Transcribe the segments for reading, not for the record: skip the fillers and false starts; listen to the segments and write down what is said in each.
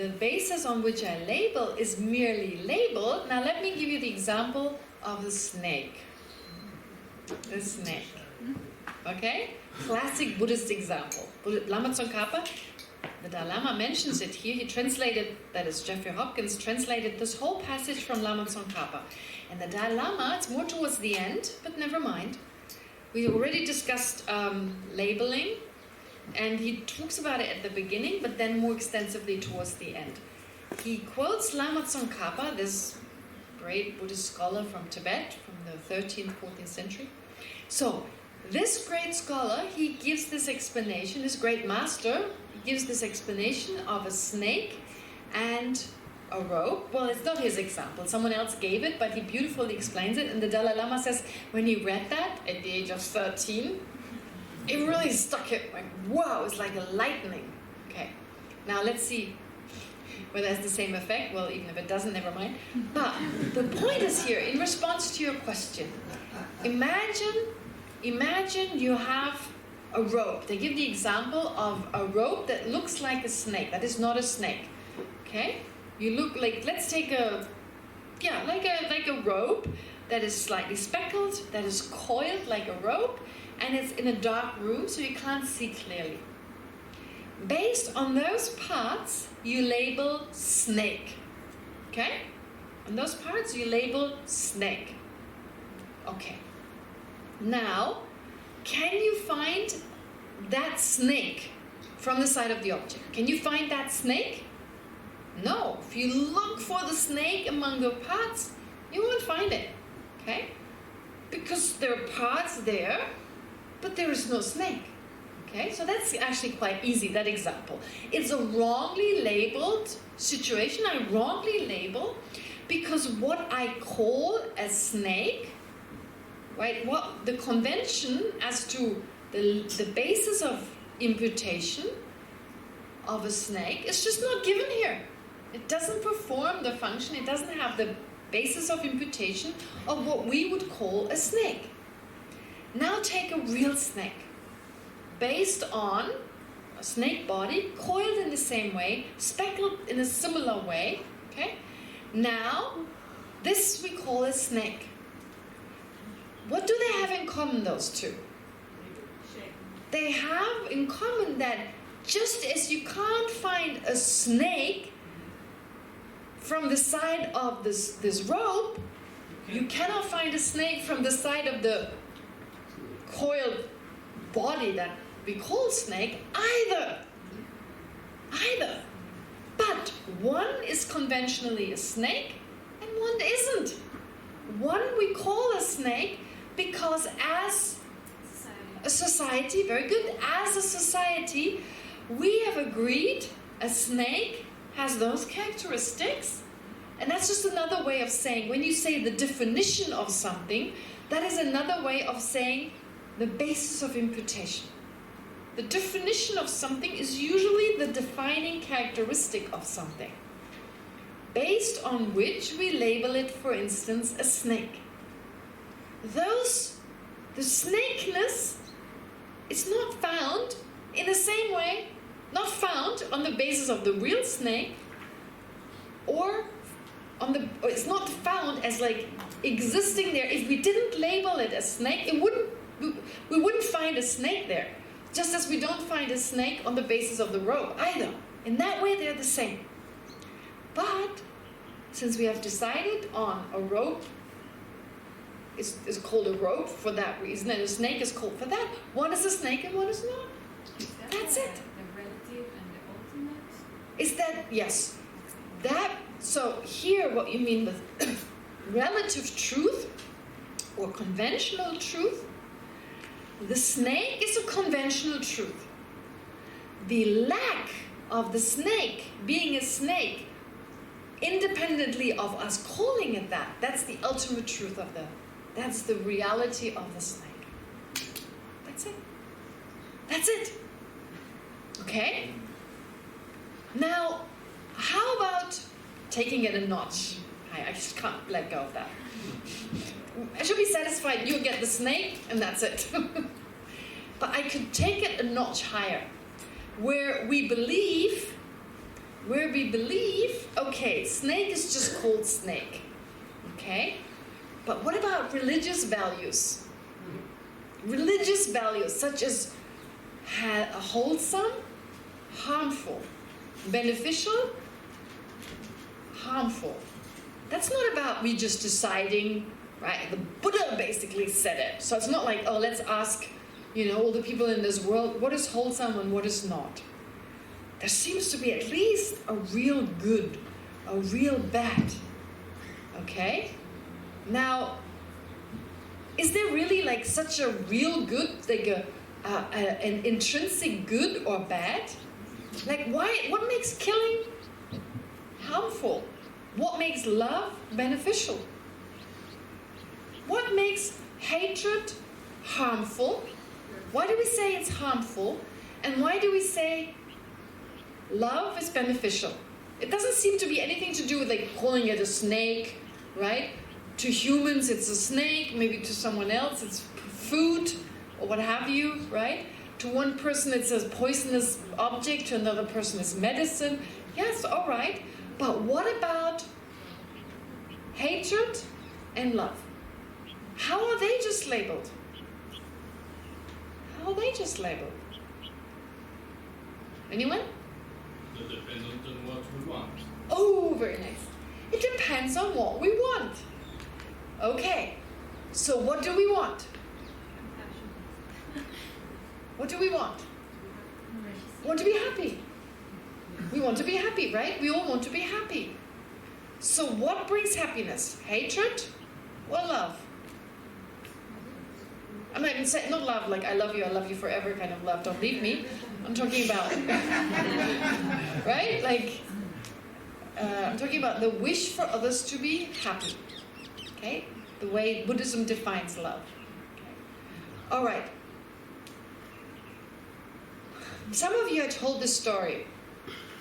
the basis on which I label is merely labeled. Now let me give you the example of the snake. The snake. Okay? Classic Buddhist example. Lama Tsongkhapa, the Dalai Lama mentions it here. He translated, that is Jeffrey Hopkins, translated this whole passage from Lama Tsongkhapa. And the Dalai Lama, it's more towards the end, but never mind. We already discussed labeling, and he talks about it at the beginning, but then more extensively towards the end. He quotes Lama Tsongkhapa, this great Buddhist scholar from Tibet, from the 13th, 14th century. So, this great scholar, he gives this explanation, this great master, he gives this explanation of a snake and a rope. Well, it's not his example. Someone else gave it, but he beautifully explains it. And the Dalai Lama says, when he read that at the age of 13, it really stuck him. Like, wow, it's like a lightning. Okay, now let's see whether it has the same effect. Well, even if it doesn't, never mind. But the point is here, in response to your question, Imagine you have a rope. They give the example of a rope that looks like a snake. That is not a snake. Okay? You look like, let's take like a rope that is slightly speckled, that is coiled like a rope, and it's in a dark room so you can't see clearly. Based on those parts, you label snake. Okay? On those parts, you label snake. Okay. Now, can you find that snake from the side of the object? Can you find that snake? No. If you look for the snake among the parts, you won't find it. Okay? Because there are parts there, but there is no snake. Okay? So that's actually quite easy, that example. It's a wrongly labeled situation. I wrongly label because what I call a snake, right? What the convention as to the basis of imputation of a snake is just not given here. It doesn't perform the function. It doesn't have the basis of imputation of what we would call a snake. Now take a real snake, based on a snake body, coiled in the same way, speckled in a similar way. Okay. Now, this we call a snake. What do they have in common, those two? They have in common that just as you can't find a snake from the side of this rope, you cannot find a snake from the side of the coiled body that we call snake either. But one is conventionally a snake and one isn't. One we call a snake because as a society, very good, as a society, we have agreed a snake has those characteristics. And that's just another way of saying, when you say the definition of something, that is another way of saying the basis of imputation. The definition of something is usually the defining characteristic of something, based on which we label it, for instance, a snake. The snakeness is not found in the same way, not found on the basis of the real snake, or it's not found as like existing there. If we didn't label it as snake, we wouldn't find a snake there. Just as we don't find a snake on the basis of the rope either. In that way, they're the same. But since we have decided on a rope is called a rope for that reason, and a snake is called for that, one is a snake and one is not. That's it. The relative and the ultimate? Is that, yes. So here what you mean with relative truth or conventional truth, the snake is a conventional truth. The lack of the snake being a snake, independently of us calling it that, that's the ultimate truth of that's the reality of the snake. That's it. That's it. Okay? Now, how about taking it a notch? I just can't let go of that. I should be satisfied you get the snake and that's it. But I could take it a notch higher, where we believe where we believe, okay, snake is just called snake. Okay? But what about religious values? Religious values such as wholesome, harmful, beneficial, harmful. That's not about me just deciding, right? The Buddha basically said it. So it's not like, oh, let's ask, all the people in this world, what is wholesome and what is not. There seems to be at least a real good, a real bad. Okay? Now, is there really like such a real good, like an intrinsic good or bad? Like what makes killing harmful? What makes love beneficial? What makes hatred harmful? Why do we say it's harmful? And why do we say love is beneficial? It doesn't seem to be anything to do with like calling it a snake, right? To humans it's a snake, maybe to someone else it's food or what have you, right? To one person it's a poisonous object, to another person it's medicine. Yes, all right. But what about hatred and love? How are they just labeled? How are they just labeled? Anyone? It depends on what we want. Oh, very nice. It depends on what we want. Okay, so what do we want? What do we want? We want to be happy. We want to be happy, right? We all want to be happy. So what brings happiness? Hatred or love? I'm not even saying, not love like I love you forever kind of love, don't leave me. I'm talking about, right? Like, I'm talking about the wish for others to be happy. Okay? The way Buddhism defines love. Okay. All right. Some of you I told this story.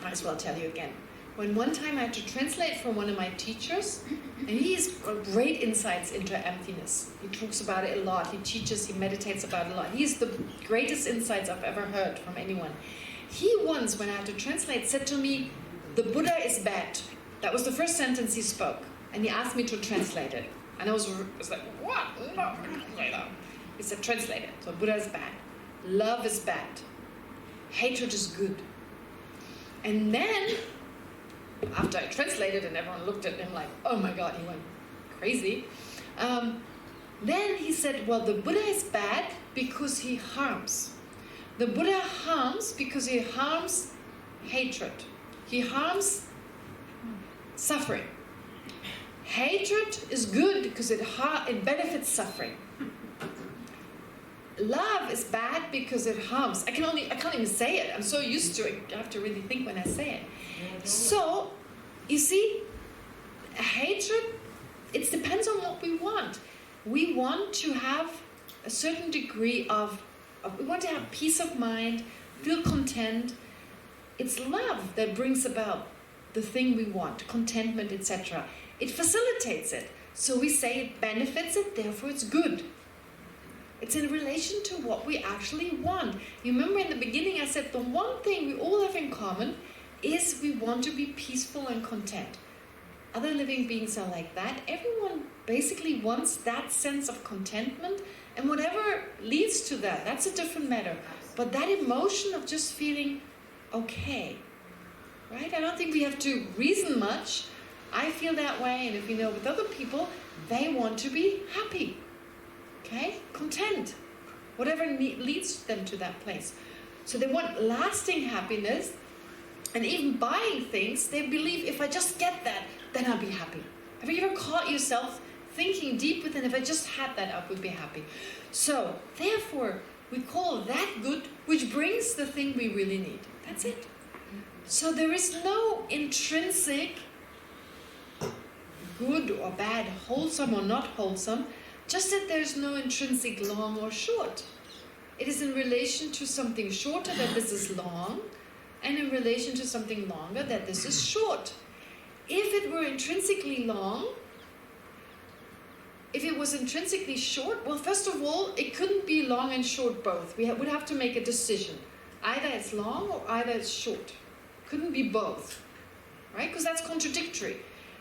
Might as well tell you again. When one time I had to translate from one of my teachers, and he has great insights into emptiness. He talks about it a lot. He teaches, he meditates about it a lot. He's the greatest insights I've ever heard from anyone. He once, when I had to translate, said to me, the Buddha is bad. That was the first sentence he spoke. And he asked me to translate it. And I was like, what? No. He said, translate it. So Buddha is bad. Love is bad. Hatred is good. And then, after I translated and everyone looked at him like, oh my God, he went crazy. Then he said, well, the Buddha is bad because he harms. The Buddha harms because he harms hatred. He harms suffering. Hatred is good because it benefits suffering. Love is bad because it harms. I can't even say it. I'm so used to it. I have to really think when I say it. So, you see, hatred, it depends on what we want. We want to have a certain degree we want to have peace of mind, feel content. It's love that brings about the thing we want, contentment, etc. It facilitates it. So we say it benefits it, therefore it's good. It's in relation to what we actually want. You remember in the beginning I said the one thing we all have in common is we want to be peaceful and content. Other living beings are like that. Everyone basically wants that sense of contentment, and whatever leads to that, that's a different matter. But that emotion of just feeling okay, right? I don't think we have to reason much. I feel that way, and if you know with other people, they want to be happy. Okay? Content. Whatever leads them to that place. So they want lasting happiness, and even buying things, they believe if I just get that, then I'll be happy. Have you ever caught yourself thinking deep within, if I just had that, I would be happy? So, therefore, we call that good, which brings the thing we really need. That's it. So there is no intrinsic good or bad, wholesome or not wholesome, just that there's no intrinsic long or short. It is in relation to something shorter that this is long, and in relation to something longer that this is short. If it were intrinsically long, if it was intrinsically short, well, first of all, it couldn't be long and short both. We would have to make a decision. Either it's long or either it's short. Couldn't be both. right? Because that's contradictory.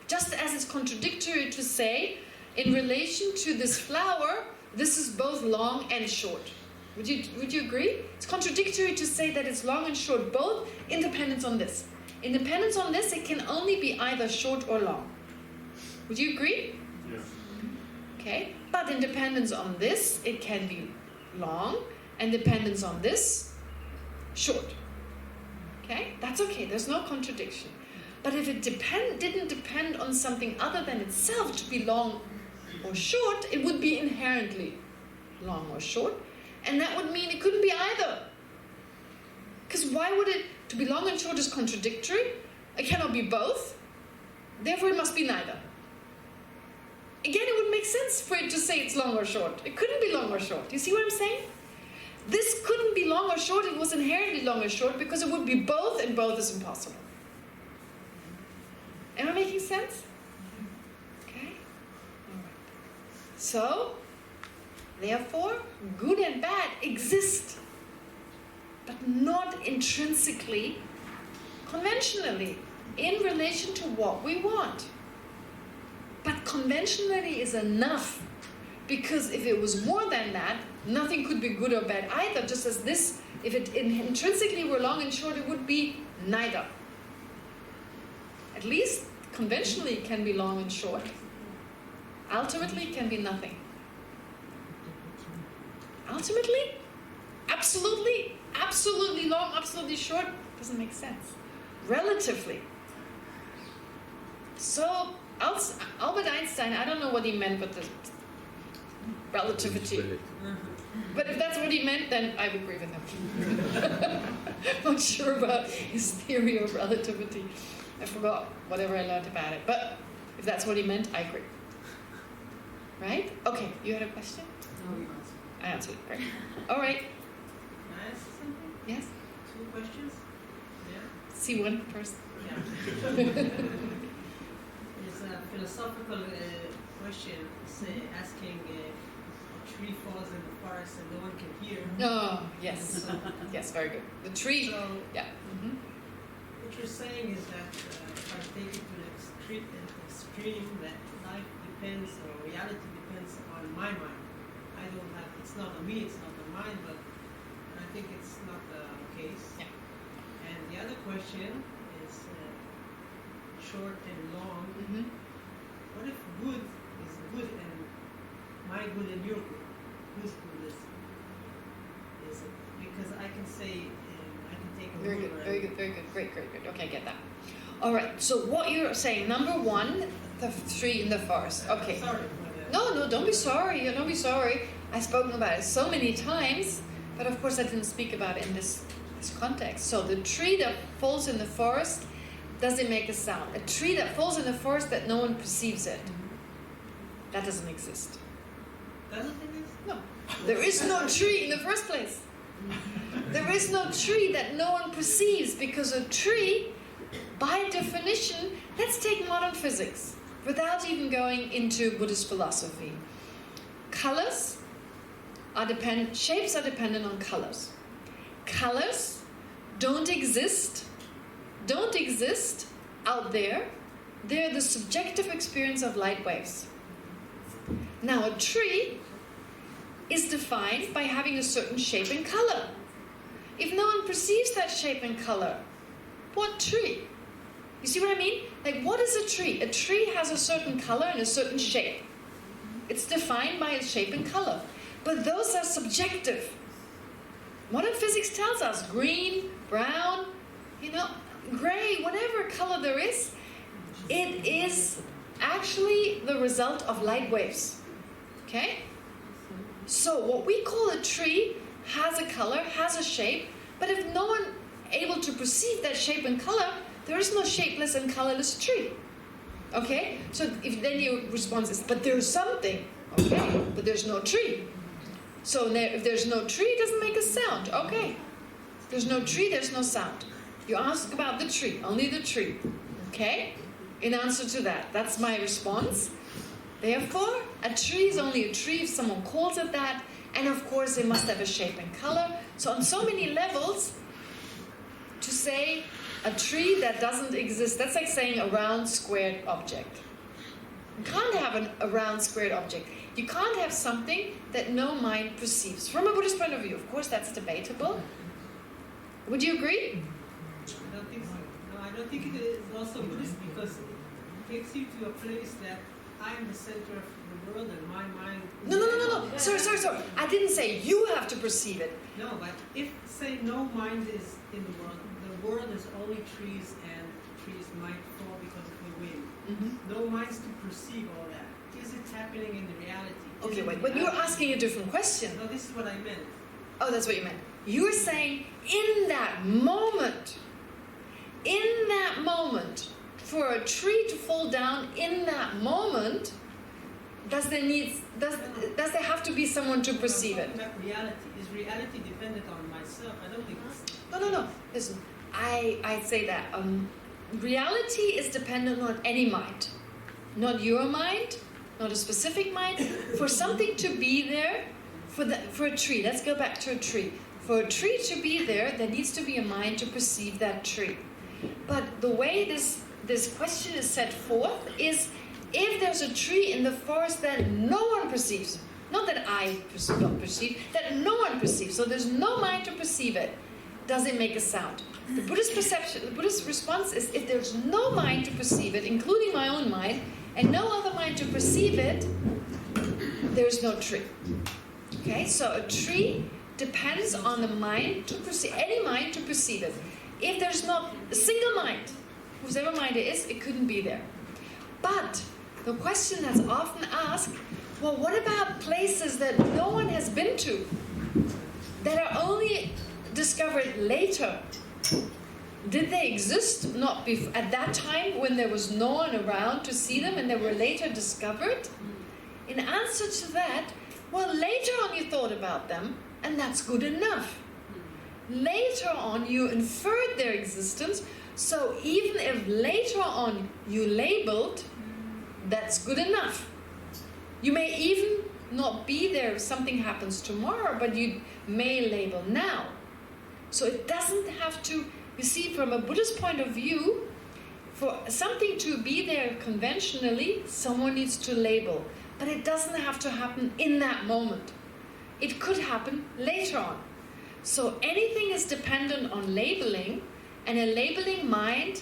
Just as it's contradictory to say, in relation to this flower, this is both long and short. Would you agree? It's contradictory to say that it's long and short, both independent on this. Independence on this, it can only be either short or long. Would you agree? Yes. Okay, but independence on this, it can be long, and dependence on this, short. Okay, that's okay, there's no contradiction. But if it didn't depend on something other than itself to be long or short, it would be inherently long or short, and that would mean it couldn't be either. Because why would it, to be long and short is contradictory, it cannot be both, therefore it must be neither. Again, it would make sense for it to say it's long or short. It couldn't be long or short. You see what I'm saying? This couldn't be long or short, it was inherently long or short because it would be both, and both is impossible. Am I making sense? Okay? Alright. So, therefore, good and bad exist, but not intrinsically, conventionally, in relation to what we want. But conventionally is enough, because if it was more than that, nothing could be good or bad either, just as this, if it intrinsically were long and short, it would be neither. At least conventionally it can be long and short. Ultimately it can be nothing. Ultimately, absolutely long, absolutely short, doesn't make sense. Relatively. So, Albert Einstein, I don't know what he meant with the relativity. But if that's what he meant, then I would agree with him. Not sure about his theory of relativity. I forgot whatever I learned about it. But if that's what he meant, I agree. Right? Okay, you had a question? No, you answered. I answered it. Great. All right. Can I ask something? Yes? 2 questions? Yeah. See one first. Yeah. It's a philosophical question, say, asking a tree falls in the forest and no one can hear. Oh, yes. Yes, very good. The tree. So, Yeah. Mm-hmm. what you're saying is that if I take it to the extreme, that life depends, or reality depends on my mind. I don't have, it's not on me, it's not on mine, but I think it's not the case. Yeah. And the other question is short and long. Mm-hmm. What if good is good and my good and your good? Whose good is it? Because I can say, I can take a Very ruler good, very and- good, very good. Great. Okay, I get that. All right, so what you're saying, number one, the tree in the forest. Okay. Sorry for that. No, don't be sorry. Don't be sorry. I've spoken about it so many times, but of course I didn't speak about it in this context. So the tree that falls in the forest, does it make a sound? A tree that falls in the forest that no one perceives it, that doesn't exist. Doesn't it? No. There is no tree in the first place. There is no tree that no one perceives, because a tree, by definition, let's take modern physics, without even going into Buddhist philosophy. Colors are shapes are dependent on colors. Colors don't exist out there. They're the subjective experience of light waves. Now, a tree is defined by having a certain shape and color. If no one perceives that shape and color, what tree? You see what I mean? Like, what is a tree? A tree has a certain color and a certain shape. It's defined by its shape and color. But those are subjective. Modern physics tells us green, brown, gray, whatever color there is, it is actually the result of light waves. Okay? So what we call a tree has a color, has a shape, but if no one able to perceive that shape and color, there is no shapeless and colorless tree. Okay? So if then your response is, but there's something. Okay, but there's no tree. So if there's no tree, it doesn't make a sound. Okay. If there's no tree, there's no sound. You ask about the tree, only the tree. Okay? In answer to that, that's my response. Therefore, a tree is only a tree if someone calls it that, and of course it must have a shape and color. So on so many levels, to say a tree that doesn't exist. That's like saying a round squared object. You can't have a round squared object. You can't have something that no mind perceives. From a Buddhist point of view, of course, that's debatable. Would you agree? I don't think so. No, I don't think it is also Buddhist because it takes you to a place that I'm the center of the world and my mind. No. Sorry. I didn't say you have to perceive it. No, but if, say, no mind is in the world is only trees and trees might fall because of the wind. Mm-hmm. No minds to perceive all that. Is it happening in the reality? Okay, wait, but you're asking a different question. No, this is what I meant. Oh, that's what you meant. You're saying in that moment, for a tree to fall down in that moment, does there have to be someone to perceive it? I'm talking about reality. Is reality dependent on myself? I don't think it's... No. Listen, I'd say that reality is dependent on any mind. Not your mind, not a specific mind. For something to be there, for a tree, let's go back to a tree. For a tree to be there needs to be a mind to perceive that tree. But the way this question is set forth is, if there's a tree in the forest that no one perceives, not that I don't perceive, that no one perceives, so there's no mind to perceive it, does it make a sound? The Buddhist response is, if there's no mind to perceive it, including my own mind, and no other mind to perceive it, there's no tree. Okay, so a tree depends on the mind to perceive, any mind to perceive it. If there's not a single mind, whoever mind it is, it couldn't be there. But the question that's often asked, well, what about places that no one has been to, that are only discovered later? Did they exist not at that time when there was no one around to see them and they were later discovered? In answer to that, well, later on you thought about them and that's good enough. Later on you inferred their existence, so even if later on you labeled, that's good enough. You may even not be there if something happens tomorrow, but you may label now. So it doesn't have to, you see, from a Buddhist point of view, for something to be there conventionally, someone needs to label. But it doesn't have to happen in that moment. It could happen later on. So anything is dependent on labeling, and a labeling mind,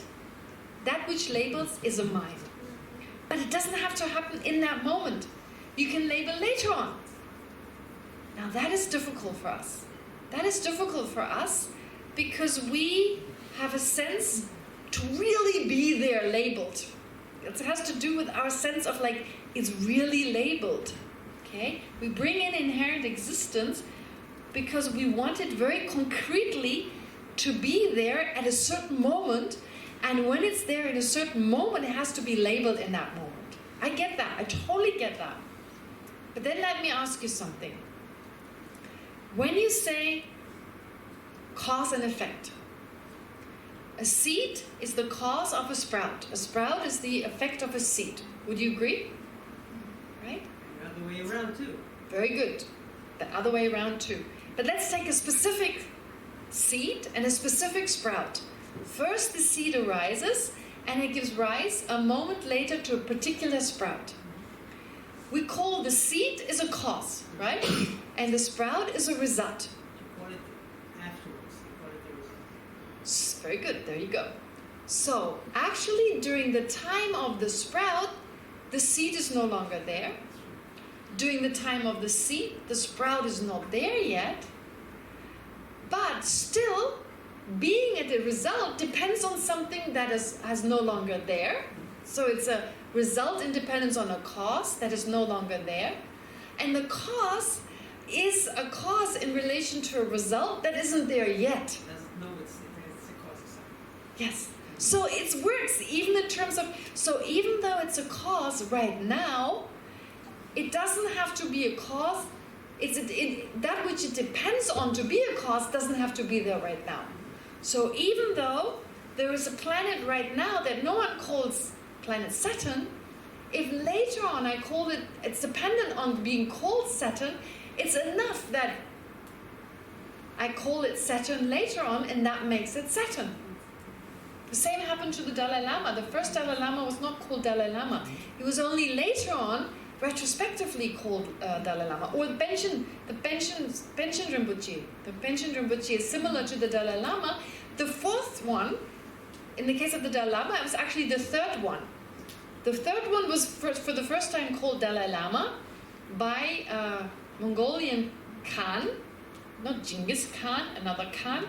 that which labels is a mind. But it doesn't have to happen in that moment. You can label later on. Now that is difficult for us. That is difficult for us because we have a sense to really be there labeled. It has to do with our sense of like, it's really labeled. Okay? We bring in inherent existence because we want it very concretely to be there at a certain moment, and when it's there in a certain moment, it has to be labeled in that moment. I get that. I totally get that. But then let me ask you something. When you say cause and effect, a seed is the cause of a sprout. A sprout is the effect of a seed. Would you agree? Right? The other way around too. Very good. The other way around too. But let's take a specific seed and a specific sprout. First the seed arises and it gives rise a moment later to a particular sprout. We call the seed is a cause, right? And the sprout is a result. You call it afterwards. You call it the result. Very good, there you go. So actually during the time of the sprout, the seed is no longer there. During the time of the seed, the sprout is not there yet. But still, being at the result depends on something that is no longer there. So it's a result in dependence on a cause that is no longer there. And the cause is a cause in relation to a result that isn't there yet. It's a cause of something. Yes. So it works even in terms of, so even though it's a cause right now, it doesn't have to be a cause. That which it depends on to be a cause doesn't have to be there right now. So even though there is a planet right now that no one calls planet Saturn, if later on I call it, it's dependent on being called Saturn, it's enough that I call it Saturn later on and that makes it Saturn. The same happened to the Dalai Lama. The first Dalai Lama was not called Dalai Lama. He was only later on retrospectively called Dalai Lama. Or the Panchen Rinpoche. The Panchen Rinpoche is similar to the Dalai Lama. The fourth one, in the case of the Dalai Lama, it was actually the third one. The third one was for the first time called Dalai Lama by a Mongolian Khan, not Genghis Khan, another Khan,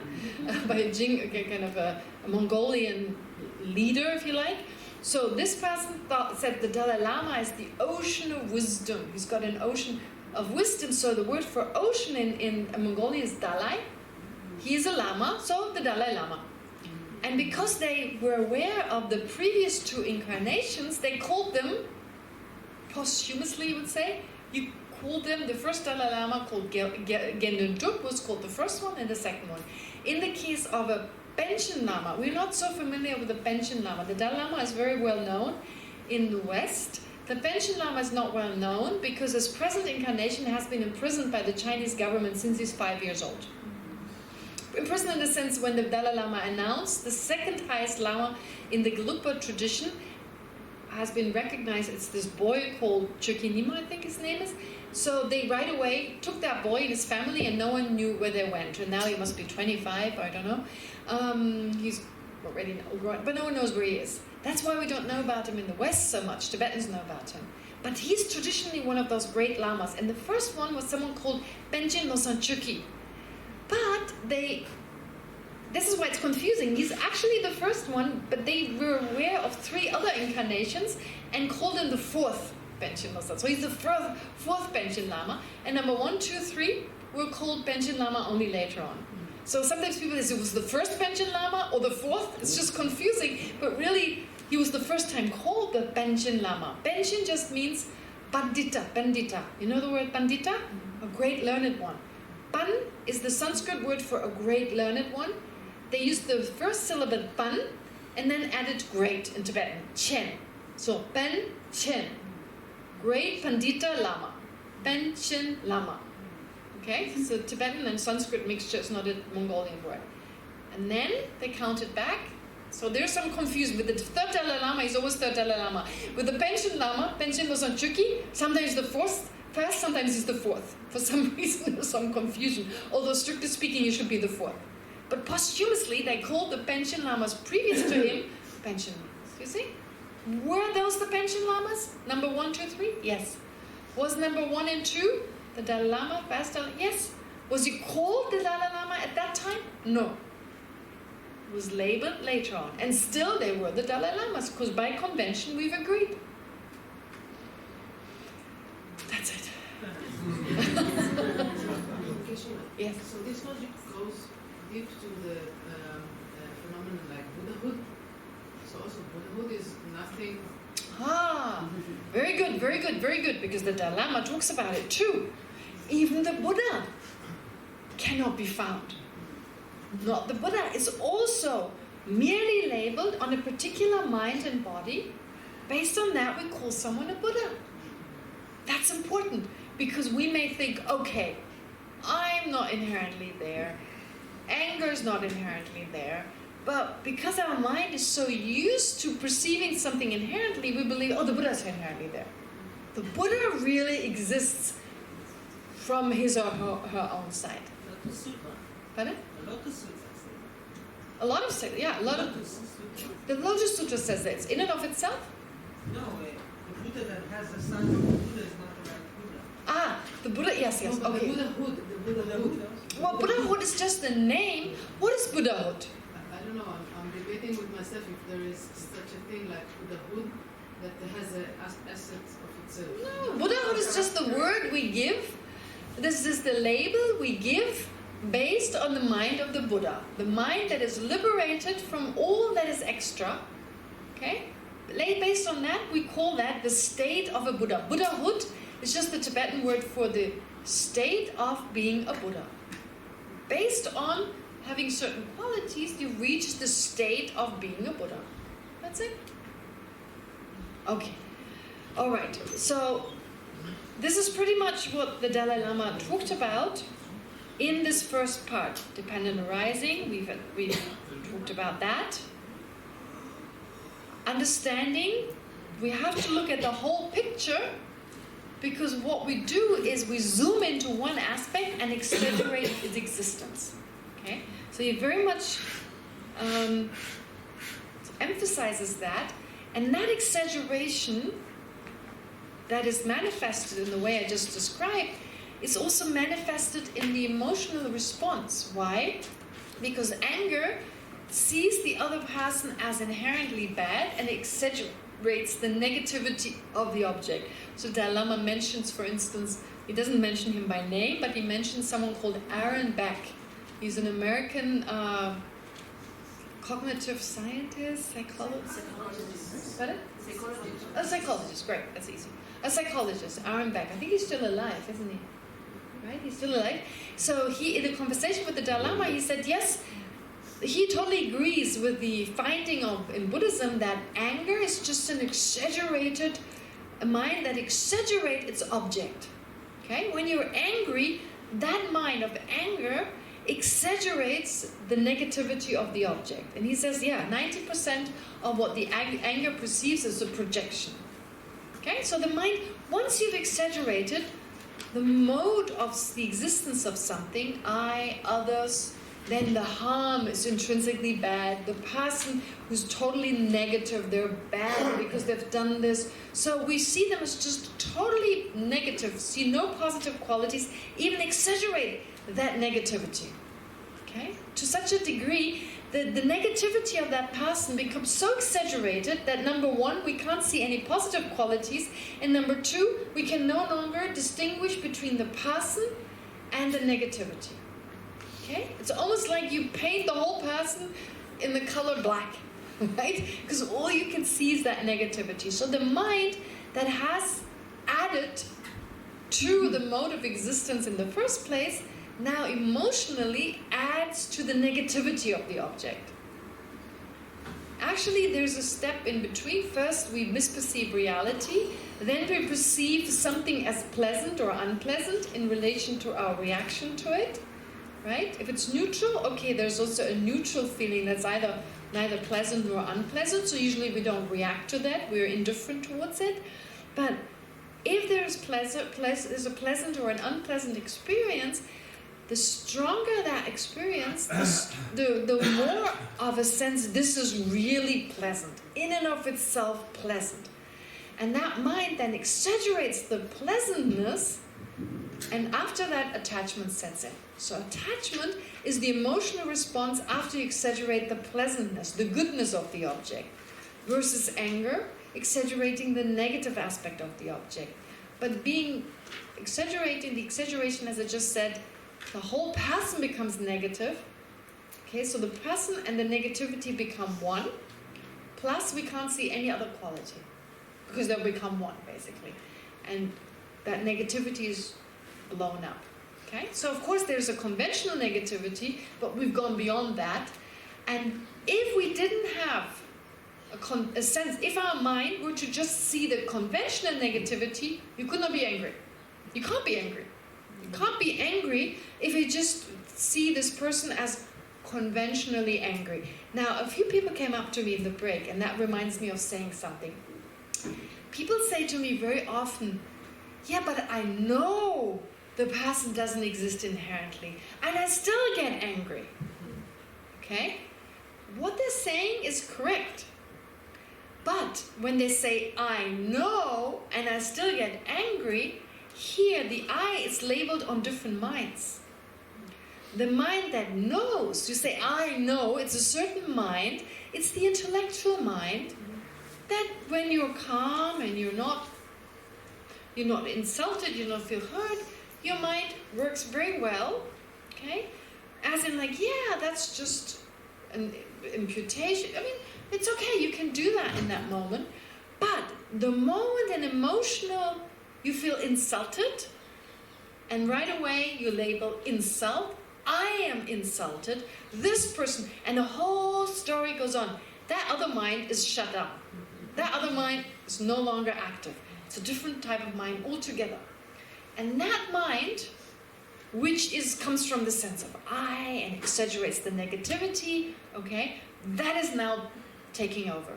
by a kind of a Mongolian leader, if you like. So this person said the Dalai Lama is the ocean of wisdom. He's got an ocean of wisdom. So the word for ocean in Mongolian is Dalai. He is a Lama, so the Dalai Lama. And because they were aware of the previous two incarnations, they called them, posthumously you would say, you called them, the first Dalai Lama called Gendun Duk was called the first one and the second one. In the case of a Panchen Lama, we're not so familiar with the Panchen Lama. The Dalai Lama is very well known in the West. The Panchen Lama is not well known because his present incarnation has been imprisoned by the Chinese government since he's 5 years old. Imprisoned in the sense when the Dalai Lama announced the second highest Lama in the Gelugpa tradition has been recognized. It's this boy called Chökyi, I think his name is. So they right away took that boy and his family and no one knew where they went. And now he must be 25, I don't know. He's already old, but no one knows where he is. That's why we don't know about him in the West so much. Tibetans know about him. But he's traditionally one of those great lamas. And the first one was someone called Benjen Losang Chökyi. But this is why it's confusing. He's actually the first one, but they were aware of 3 other incarnations and called him the fourth Panchen Losang. So he's the fourth Panchen Lama. And number 1, 2, 3 were called Panchen Lama only later on. So sometimes people say it was the first Panchen Lama or the fourth. It's just confusing. But really, he was the first time called the Panchen Lama. Panchen just means Pandita. You know the word Pandita? A great learned one. Pan is the Sanskrit word for a great learned one. They used the first syllable pan and then added great in Tibetan, chen. So Pen Chen, great Pandita Lama, Panchen Lama. Okay, so Tibetan and Sanskrit mixture is not a Mongolian word. And then they counted back. So there's some confusion. With the third Dalai Lama, he's always third Dalai Lama. With the Panchen Lama, Panchen Losang Chökyi, sometimes the first, sometimes he's the fourth. For some reason, there's some confusion. Although, strictly speaking, he should be the fourth. But posthumously, they called the Panchen Lamas previous to him Panchen Lamas. You see? Were those the Panchen Lamas? Number 1, 2, 3? Yes. Was number 1 and 2 the Dalai Lama, past Dalai? Yes. Was he called the Dalai Lama at that time? No. It was labeled later on. And still they were the Dalai Lamas, because by convention we've agreed. That's it. Yes. So this logic goes deep to the phenomenon like Buddhahood. So also Buddhahood is nothing. Very good, very good, very good, because the Dalai Lama talks about it too. Even the Buddha cannot be found. Not the Buddha is also merely labeled on a particular mind and body. Based on that, we call someone a Buddha. That's important, because we may think, okay, I'm not inherently there. Anger is not inherently there. But because our mind is so used to perceiving something inherently, we believe, oh, the Buddha is inherently there. The Buddha really exists from his or her own side. Lotus Sutra. Pardon? The Lotus Sutra says A lot of, yeah, a lot of, Lotus Sutra. the Lotus Sutra says that. It's in and of itself. No, the Buddha that has the son of the Buddha is not the right Buddha. The Buddha, yes, No, but okay. the Buddhahood. Well, Buddhahood is just the name. What is Buddhahood? I don't know, I'm debating with myself if there is such a thing like Buddhahood that has an essence of itself. No, Buddhahood is just the word we give. This is the label we give based on the mind of the Buddha. The mind that is liberated from all that is extra. Okay? Based on that, we call that the state of a Buddha. Buddhahood is just the Tibetan word for the state of being a Buddha. Based on having certain qualities, you reach the state of being a Buddha. That's it. Okay. All right. So this is pretty much what the Dalai Lama talked about in this first part. Dependent arising, we've talked about that. understanding, we have to look at the whole picture, because what we do is we zoom into one aspect and exaggerate its existence. Okay, so he very much emphasizes that, and that exaggeration that is manifested in the way I just described is also manifested in the emotional response. Why? Because anger sees the other person as inherently bad and exaggerates the negativity of the object. So Dalai Lama mentions, for instance, he doesn't mention him by name, but he mentions someone called Aaron Beck. He's an American cognitive scientist, psychologist. Pardon? A psychologist, great, that's easy. A psychologist, Aaron Beck. I think he's still alive, isn't he? Right, he's still alive. So he, in a conversation with the Dalai Lama, he said, yes, he totally agrees with the finding of in Buddhism that anger is just an exaggerated a mind that exaggerates its object. Okay, when you're angry, that mind of anger exaggerates the negativity of the object. And he says, yeah, 90% of what the anger perceives is a projection. Okay, so the mind, once you've exaggerated the mode of the existence of something, I, others, then the harm is intrinsically bad. The person who's totally negative, they're bad because they've done this. So we see them as just totally negative, see no positive qualities, even exaggerate that negativity. Okay? To such a degree that the negativity of that person becomes so exaggerated that number one, we can't see any positive qualities, and number two, we can no longer distinguish between the person and the negativity. Okay? It's almost like you paint the whole person in the color black, right? Because all you can see is that negativity. So the mind that has added to the mode of existence in the first place now emotionally adds to the negativity of the object. Actually, there's a step in between. First, we misperceive reality. Then we perceive something as pleasant or unpleasant in relation to our reaction to it. Right? If it's neutral, okay, there's also a neutral feeling that's neither pleasant nor unpleasant, so usually we don't react to that, we're indifferent towards it. But if there's there's a pleasant or an unpleasant experience, the stronger that experience, the more of a sense this is really pleasant, in and of itself pleasant. And that mind then exaggerates the pleasantness, and after that attachment sets in. So attachment is the emotional response after you exaggerate the pleasantness, the goodness of the object, versus anger, exaggerating the negative aspect of the object. But exaggerating the exaggeration, as I just said, the whole person becomes negative. Okay, so the person and the negativity become one, plus we can't see any other quality, because they'll become one, basically. And that negativity is blown up. Okay, so of course there's a conventional negativity, but we've gone beyond that. And if we didn't have a sense, if our mind were to just see the conventional negativity, you could not be angry. You can't be angry. You can't be angry if you just see this person as conventionally angry. Now, a few people came up to me in the break, and that reminds me of saying something. People say to me very often, yeah, but I know the person doesn't exist inherently, and I still get angry. Okay? What they're saying is correct. But when they say, I know, and I still get angry, here the I is labeled on different minds. The mind that knows, you say, I know, it's a certain mind, it's the intellectual mind, that when you're calm and you're not insulted, you don't feel hurt, your mind works very well, okay? As in like, yeah, that's just an imputation. I mean, it's okay, you can do that in that moment. But the moment an emotional, you feel insulted, and right away you label insult, I am insulted, this person, and the whole story goes on. That other mind is shut down. That other mind is no longer active. It's a different type of mind altogether. And that mind, which comes from the sense of I and exaggerates the negativity, okay, that is now taking over.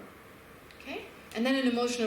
Okay? And then an emotional